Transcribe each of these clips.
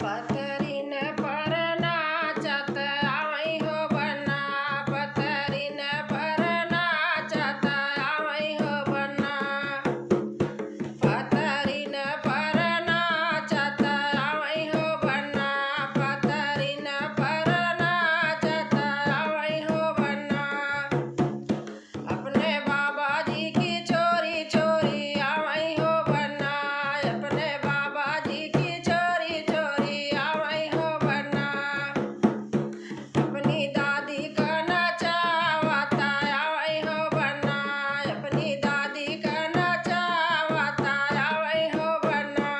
पतरीन पर नाचत आवई हो बन्ना, पतरीन पर नाचत आवई हो बन्ना, पतरीन पर नाचत आवई हो बन्ना, पतरीन पर नाचत आवई हो बन्ना। अपने बाबा जी की चोरी चोरी आवई हो बन्ना, अपने बाबा जी की चोरी चोरी आवई हो बन्ना, अपनी दादी का नचावता आवई हो बन्ना, अपनी दादी का नचावता आवई हो बन्ना।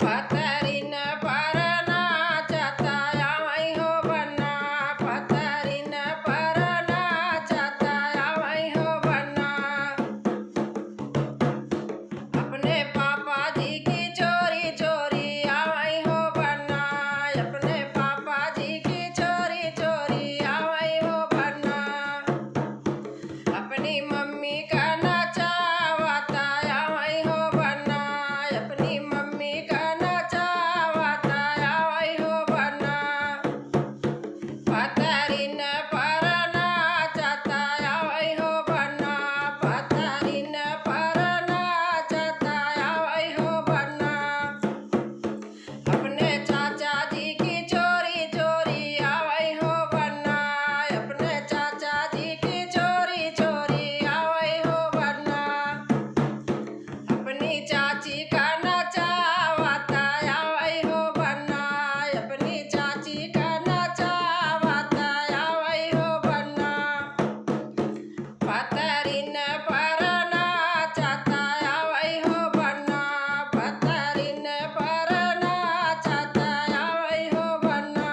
पतरीन पर नाचत आवई हो बन्ना, पतरीन पर नाचत आवई हो बन्ना। अपने पापा जी की चोरी चोरी आवई हो बन्ना, अपने पापा जी की चोरी चोरी आवई हो बन्ना, अपनी मम्मी का नचावता आवई हो बन्ना, अपनी मम्मी का नचावता आवई हो बन्ना। पतरीन पर नाचत आवई हो बन्ना, पतरीन पर नाचत आवई हो बन्ना। अपने चाचा जी की चोरी चोरी आवई हो बन्ना, अपने चाचा जी की चोरी चोरी आवई हो बन्ना, अपनी चाची का नचावता आवई हो बन्ना, अपनी चाची का नचावता आवई हो बन्ना। पतरीन पर नाचत आवई हो बन्ना, पतरीन पर नाचत आवई हो बन्ना।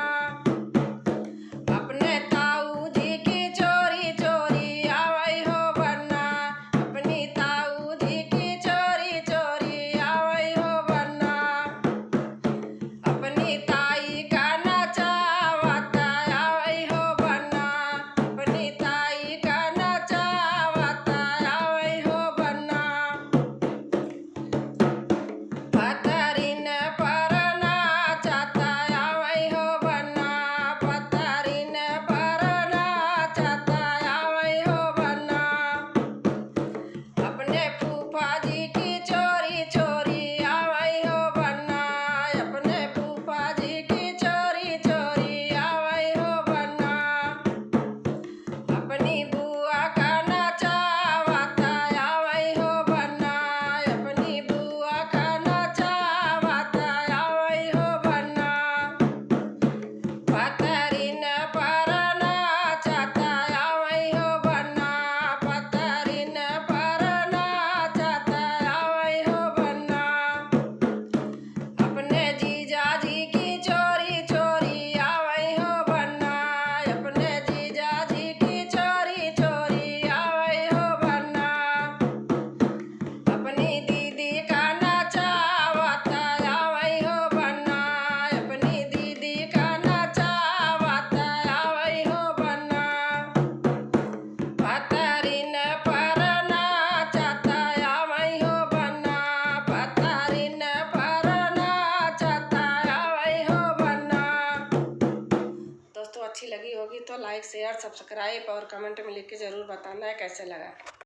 अपने ताऊ जी की चोरी चोरी आवई हो बन्ना, अपनी ताऊ जी की चोरी चोरी आवई हो बन्ना, अपनी ताई का नचावता आवई हो बन्ना, अपनी ताई का नचावता आवई हो बन्ना। पतरीन पर नाचत आवई हो बन्ना, पतरीन पर नाचत आवई हो बन्ना। अपने फूफा जी की चोरी चोरी आवई हो बन्ना, अपने फूफा जी की चोरी चोरी आवई हो बन्ना। अपनी बुआ का नचावता आवई हो बन्ना, अपनी बुआ का नचावता आवई हो बन्ना। पतरीन पर नाचत आवई हो बन्ना, पतरीन पर नाचत आवई हो बन्ना। अपने जीजा जी की चोरी चोरी आवई हो बन्ना, अपने जीजा जी की चोरी चोरी आवई हो बन्ना। अपनी दीदी का नचावता आवई हो बन्ना, अपनी दीदी का नचावता आवई हो बन्ना। पतरीन पर नाचत आवई हो बन्ना, पतरीन पर नाचत आवई हो बन्ना। दोस्तों अच्छी लगी होगी तो लाइक शेयर सब्सक्राइब और कमेंट में लिख के ज़रूर बताना है कैसे लगा।